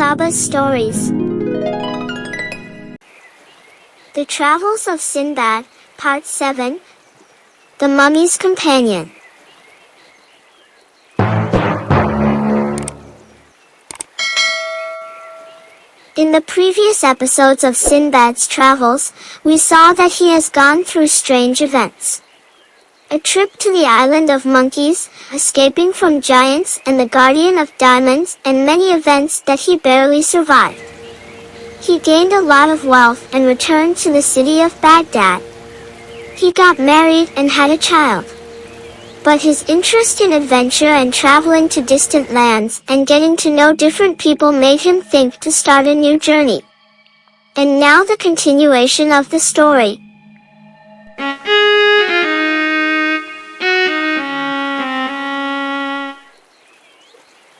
Saba's stories. The Travels of Sinbad, Part 7. The Mummy's Companion. In the previous episodes of Sinbad's travels, we saw that he has gone through strange events. A trip to the island of monkeys, escaping from giants and the guardian of diamonds, and many events that he barely survived. He gained a lot of wealth and returned to the city of Baghdad. He got married and had a child. But his interest in adventure and traveling to distant lands and getting to know different people made him think to start a new journey. And now the continuation of the story.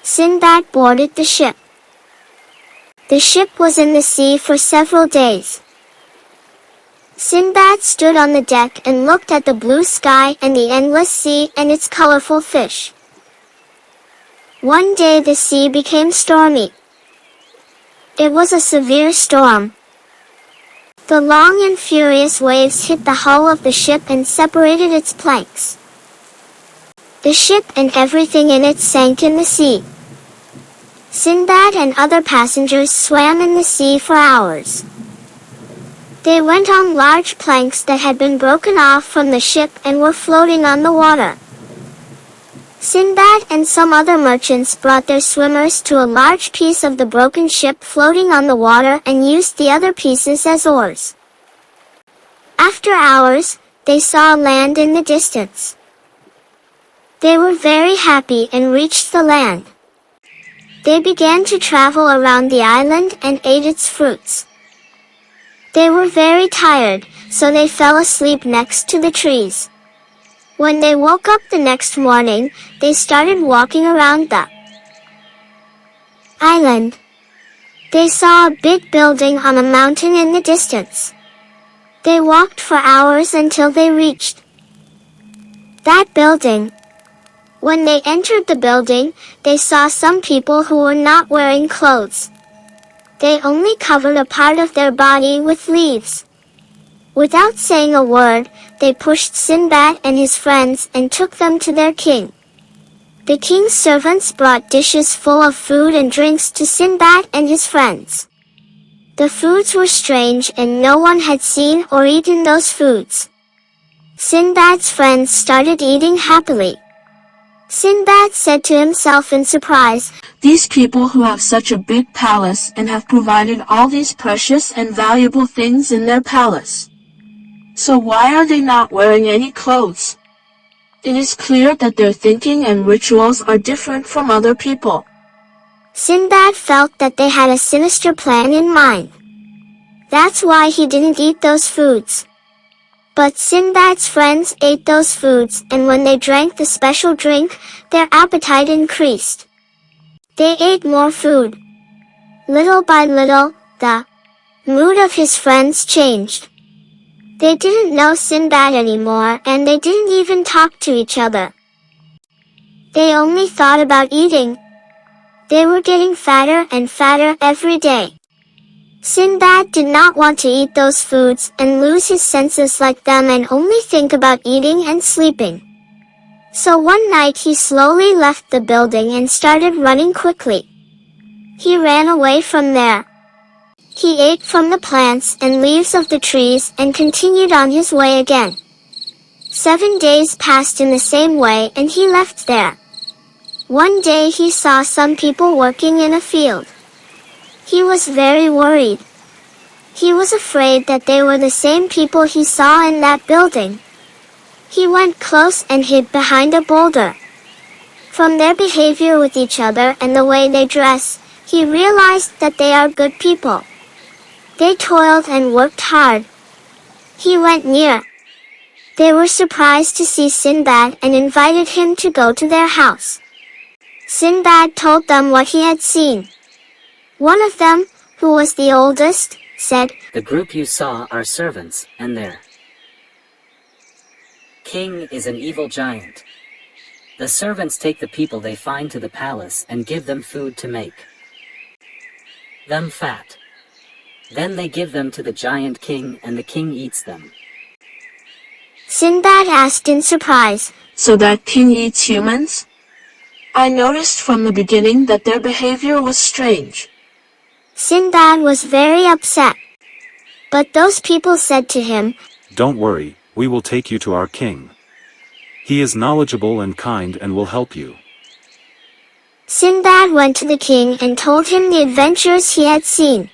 Sinbad boarded the ship. The ship was in the sea for several days. Sinbad stood on the deck and looked at the blue sky and the endless sea and its colorful fish. One day the sea became stormy. It was a severe storm. The long and furious waves hit the hull of the ship and separated its planks. The ship and everything in it sank in the sea. Sinbad and other passengers swam in the sea for hours. They went on large planks that had been broken off from the ship and were floating on the water. Sinbad and some other merchants brought their swimmers to a large piece of the broken ship floating on the water and used the other pieces as oars. After hours, they saw land in the distance. They were very happy and reached the land. They began to travel around the island and ate its fruits. They were very tired, so they fell asleep next to the trees. When they woke up the next morning, they started walking around the island. They saw a big building on a mountain in the distance. They walked for hours until they reached that building. When they entered the building, they saw some people who were not wearing clothes. They only covered a part of their body with leaves. Without saying a word, they pushed Sinbad and his friends and took them to their king. The king's servants brought dishes full of food and drinks to Sinbad and his friends. The foods were strange and no one had seen or eaten those foods. Sinbad's friends started eating happily. Sinbad said to himself in surprise, "These people who have such a big palace and have provided all these precious and valuable things in their palace. So why are they not wearing any clothes? It is clear that their thinking and rituals are different from other people." Sinbad felt that they had a sinister plan in mind. That's why he didn't eat those foods. But Sinbad's friends ate those foods, and when they drank the special drink, their appetite increased. They ate more food. Little by little, the mood of his friends changed. They didn't know Sinbad anymore, and they didn't even talk to each other. They only thought about eating. They were getting fatter and fatter every day. Sinbad did not want to eat those foods and lose his senses like them and only think about eating and sleeping. So one night he slowly left the building and started running quickly. He ran away from there. He ate from the plants and leaves of the trees and continued on his way again. 7 days passed in the same way and he left there. One day he saw some people working in a field. He was very worried. He was afraid that they were the same people he saw in that building. He went close and hid behind a boulder. From their behavior with each other and the way they dress, he realized that they are good people. They toiled and worked hard. He went near. They were surprised to see Sinbad and invited him to go to their house. Sinbad told them what he had seen. One of them, who was the oldest, said, "The group you saw are servants, and their king is an evil giant. The servants take the people they find to the palace and give them food to make. them fat. Then they give them to the giant king and the king eats them. Sinbad asked in surprise. So that king eats humans? I noticed from the beginning that their behavior was strange. Sinbad was very upset. But those people said to him, Don't worry, we will take you to our king. He is knowledgeable and kind and will help you. Sinbad went to the king and told him the adventures he had seen.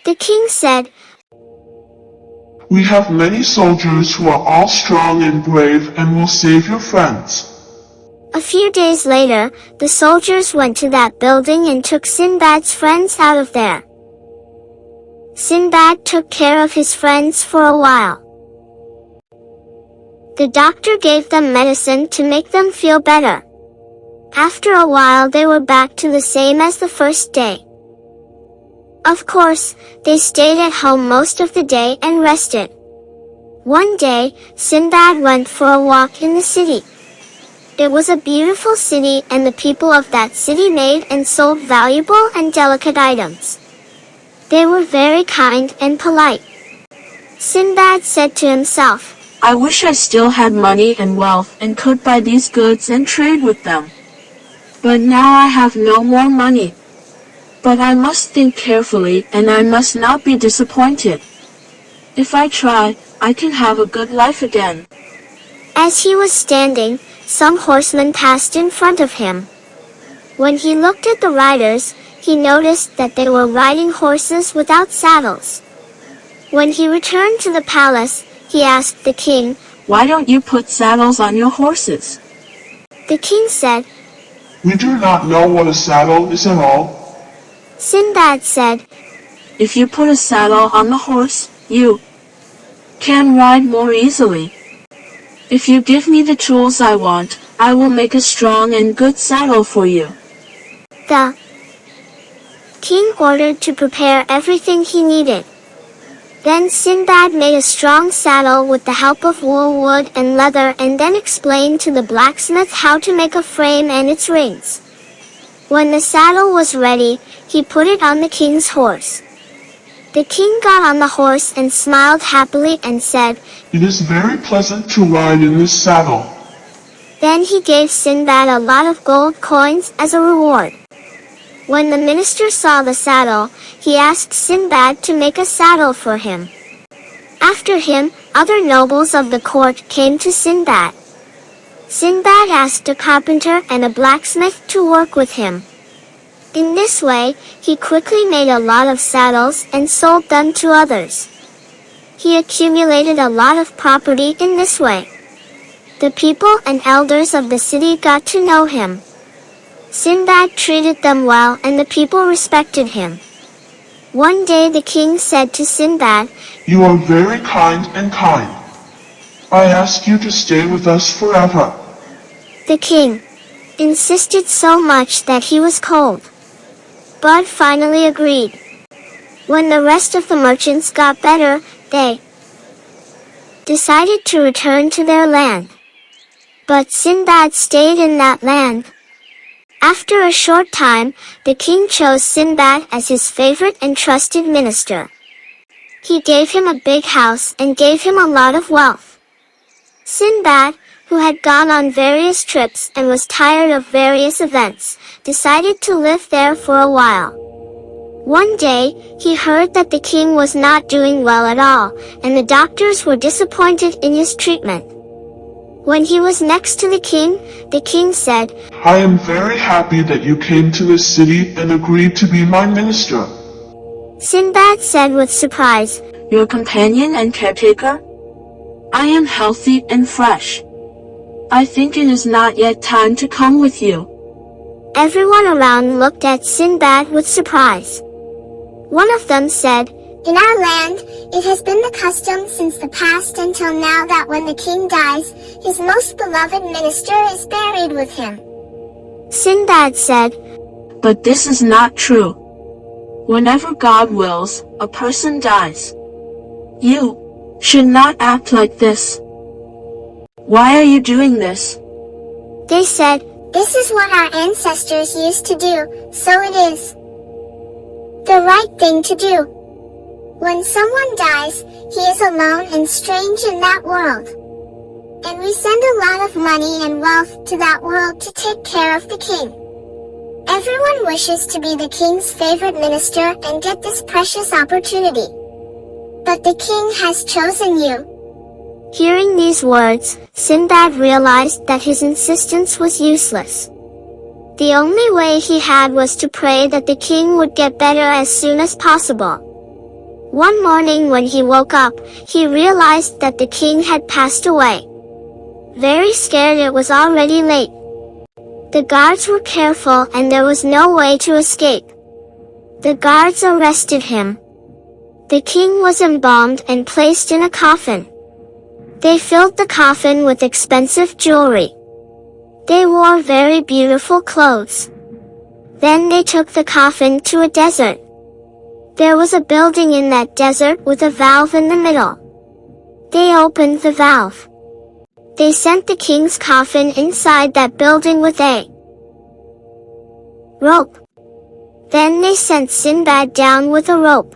The king said, We have many soldiers who are all strong and brave and will save your friends. A few days later, the soldiers went to that building and took Sinbad's friends out of there. Sinbad took care of his friends for a while. The doctor gave them medicine to make them feel better. After a while they were back to the same as the first day. Of course, they stayed at home most of the day and rested. One day, Sinbad went for a walk in the city. It was a beautiful city and the people of that city made and sold valuable and delicate items. They were very kind and polite. Sinbad said to himself, I wish I still had money and wealth and could buy these goods and trade with them. But now I have no more money. But I must think carefully and I must not be disappointed. If I try, I can have a good life again. As he was standing, some horsemen passed in front of him. When he looked at the riders, he noticed that they were riding horses without saddles. When he returned to the palace, he asked the king, Why don't you put saddles on your horses? The king said, We do not know what a saddle is at all. Sinbad said, If you put a saddle on the horse, you can ride more easily. If you give me the tools I want, I will make a strong and good saddle for you. The king ordered to prepare everything he needed. Then Sinbad made a strong saddle with the help of wool, wood, and leather and then explained to the blacksmith how to make a frame and its rings. When the saddle was ready, he put it on the king's horse. The king got on the horse and smiled happily and said, It is very pleasant to ride in this saddle. Then he gave Sinbad a lot of gold coins as a reward. When the minister saw the saddle, he asked Sinbad to make a saddle for him. After him, other nobles of the court came to Sinbad. Sinbad asked a carpenter and a blacksmith to work with him. In this way, he quickly made a lot of saddles and sold them to others. He accumulated a lot of property in this way. The people and elders of the city got to know him. Sinbad treated them well and the people respected him. One day the king said to Sinbad, You are very kind and kind. I ask you to stay with us forever. The king insisted so much that he was cold. Bud finally agreed. When the rest of the merchants got better, they decided to return to their land. But Sinbad stayed in that land. After a short time, the king chose Sinbad as his favorite and trusted minister. He gave him a big house and gave him a lot of wealth. Sinbad, who had gone on various trips and was tired of various events, decided to live there for a while. One day, he heard that the king was not doing well at all, and the doctors were disappointed in his treatment. When he was next to the king said, I am very happy that you came to this city and agreed to be my minister. Sinbad said with surprise, Your companion and caretaker? I am healthy and fresh. I think it is not yet time to come with you. Everyone around looked at Sinbad with surprise. One of them said, In our land, it has been the custom since the past until now that when the king dies, his most beloved minister is buried with him. Sinbad said, But this is not true. Whenever God wills, a person dies. You should not act like this. Why are you doing this? They said, This is what our ancestors used to do, so it is. the right thing to do. When someone dies, he is alone and strange in that world. And we send a lot of money and wealth to that world to take care of the king. Everyone wishes to be the king's favorite minister and get this precious opportunity. But the king has chosen you. Hearing these words, Sinbad realized that his insistence was useless. The only way he had was to pray that the king would get better as soon as possible. One morning when he woke up, he realized that the king had passed away. Very scared, it was already late. The guards were careful and there was no way to escape. The guards arrested him. The king was embalmed and placed in a coffin. They filled the coffin with expensive jewelry. They wore very beautiful clothes. Then they took the coffin to a desert. There was a building in that desert with a valve in the middle. They opened the valve. They sent the king's coffin inside that building with a rope. Then they sent Sinbad down with a rope.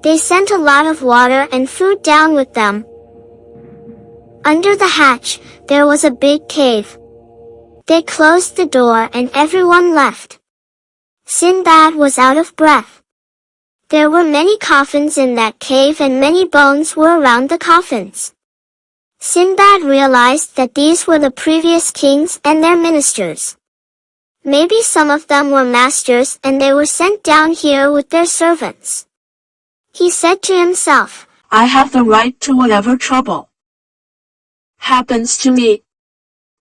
They sent a lot of water and food down with them. Under the hatch, there was a big cave. They closed the door and everyone left. Sinbad was out of breath. There were many coffins in that cave and many bones were around the coffins. Sinbad realized that these were the previous kings and their ministers. Maybe some of them were masters and they were sent down here with their servants. He said to himself, I have the right to whatever trouble happens to me.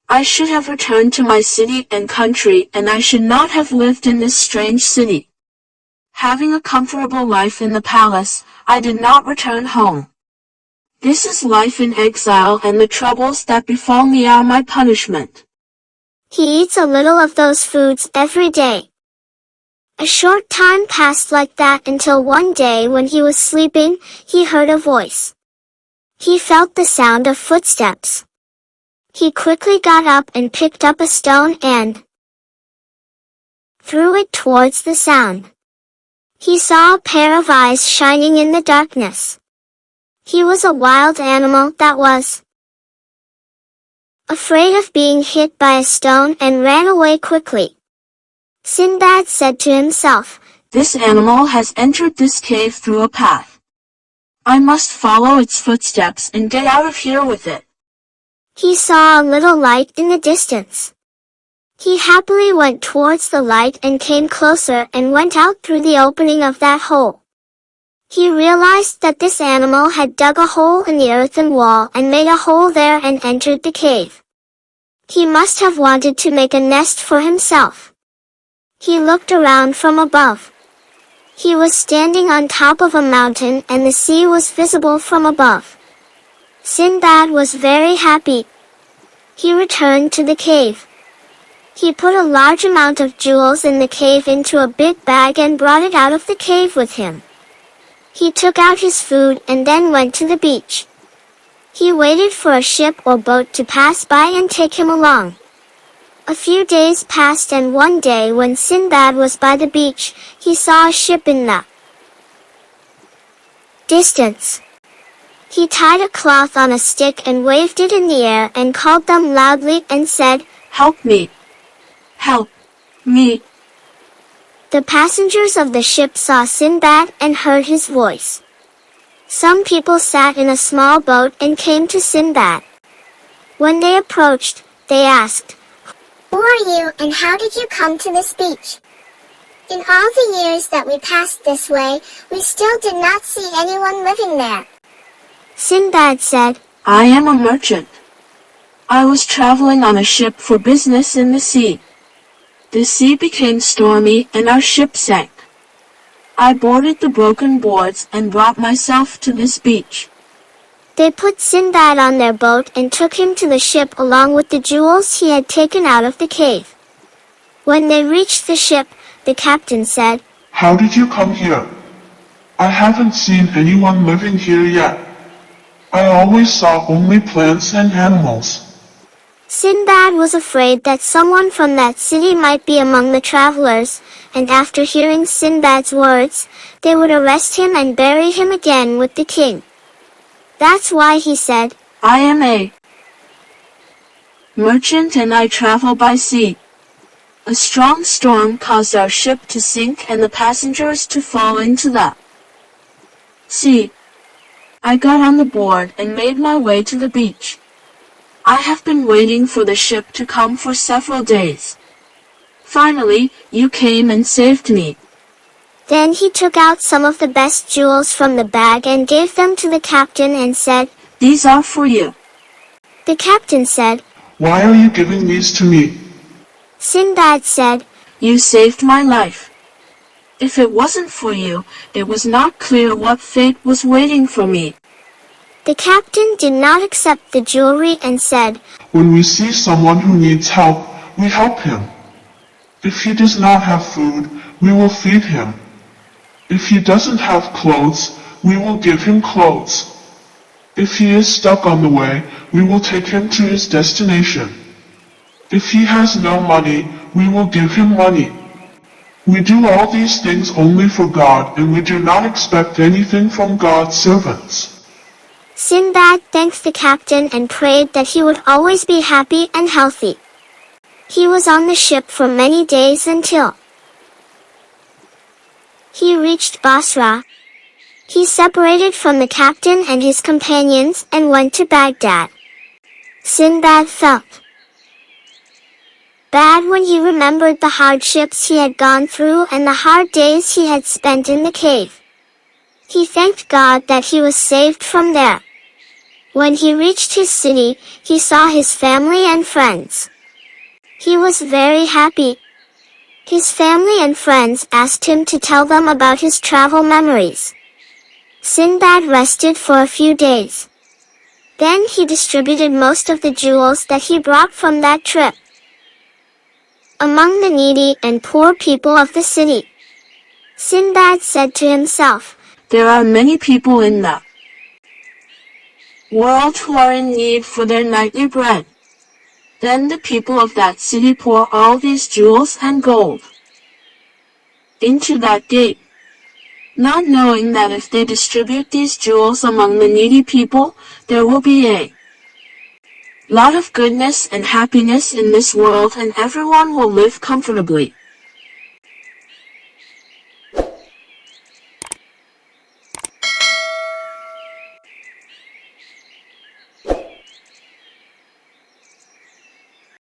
I should have returned to my city and country, and I should not have lived in this strange city. Having a comfortable life in the palace, I did not return home. This is life in exile, and the troubles that befall me are my punishment. He eats a little of those foods every day. A short time passed like that until one day when he was sleeping, he heard a voice. He felt the sound of footsteps. He quickly got up and picked up a stone and threw it towards the sound. He saw a pair of eyes shining in the darkness. He was a wild animal that was afraid of being hit by a stone and ran away quickly. Sinbad said to himself, This animal has entered this cave through a path. I must follow its footsteps and get out of here with it. He saw a little light in the distance. He happily went towards the light and came closer and went out through the opening of that hole. He realized that this animal had dug a hole in the earthen wall and made a hole there and entered the cave. He must have wanted to make a nest for himself. He looked around from above. He was standing on top of a mountain and the sea was visible from above. Sinbad was very happy. He returned to the cave. He put a large amount of jewels in the cave into a big bag and brought it out of the cave with him. He took out his food and then went to the beach. He waited for a ship or boat to pass by and take him along. A few days passed and one day when Sinbad was by the beach, he saw a ship in the distance. He tied a cloth on a stick and waved it in the air and called them loudly and said, Help me! Help me! The passengers of the ship saw Sinbad and heard his voice. Some people sat in a small boat and came to Sinbad. When they approached, they asked, Who are you and how did you come to this beach? In all the years that we passed this way, we still did not see anyone living there. Sinbad said, I am a merchant. I was traveling on a ship for business in the sea. The sea became stormy and our ship sank. I boarded the broken boards and brought myself to this beach. They put Sinbad on their boat and took him to the ship along with the jewels he had taken out of the cave. When they reached the ship, the captain said, How did you come here? I haven't seen anyone living here yet. I always saw only plants and animals. Sinbad was afraid that someone from that city might be among the travelers, and after hearing Sinbad's words, they would arrest him and bury him again with the king. That's why he said, I am a merchant and I travel by sea. A strong storm caused our ship to sink and the passengers to fall into the sea. I got on the board and made my way to the beach. I have been waiting for the ship to come for several days. Finally, you came and saved me. Then he took out some of the best jewels from the bag and gave them to the captain and said, These are for you. The captain said, Why are you giving these to me? Sinbad said, You saved my life. If it wasn't for you, it was not clear what fate was waiting for me. The captain did not accept the jewelry and said, When we see someone who needs help, we help him. If he does not have food, we will feed him. If he doesn't have clothes, we will give him clothes. If he is stuck on the way, we will take him to his destination. If he has no money, we will give him money. We do all these things only for God, and we do not expect anything from God's servants. Sinbad thanked the captain and prayed that he would always be happy and healthy. He was on the ship for many days until he reached Basra. He separated from the captain and his companions and went to Baghdad. Sinbad felt bad when he remembered the hardships he had gone through and the hard days he had spent in the cave. He thanked God that he was saved from there. When he reached his city, he saw his family and friends. He was very happy. His family and friends asked him to tell them about his travel memories. Sinbad rested for a few days. Then he distributed most of the jewels that he brought from that trip among the needy and poor people of the city. Sinbad said to himself, There are many people in the world who are in need for their nightly bread. Then the people of that city pour all these jewels and gold into that gate, not knowing that if they distribute these jewels among the needy people, there will be a lot of goodness and happiness in this world and everyone will live comfortably.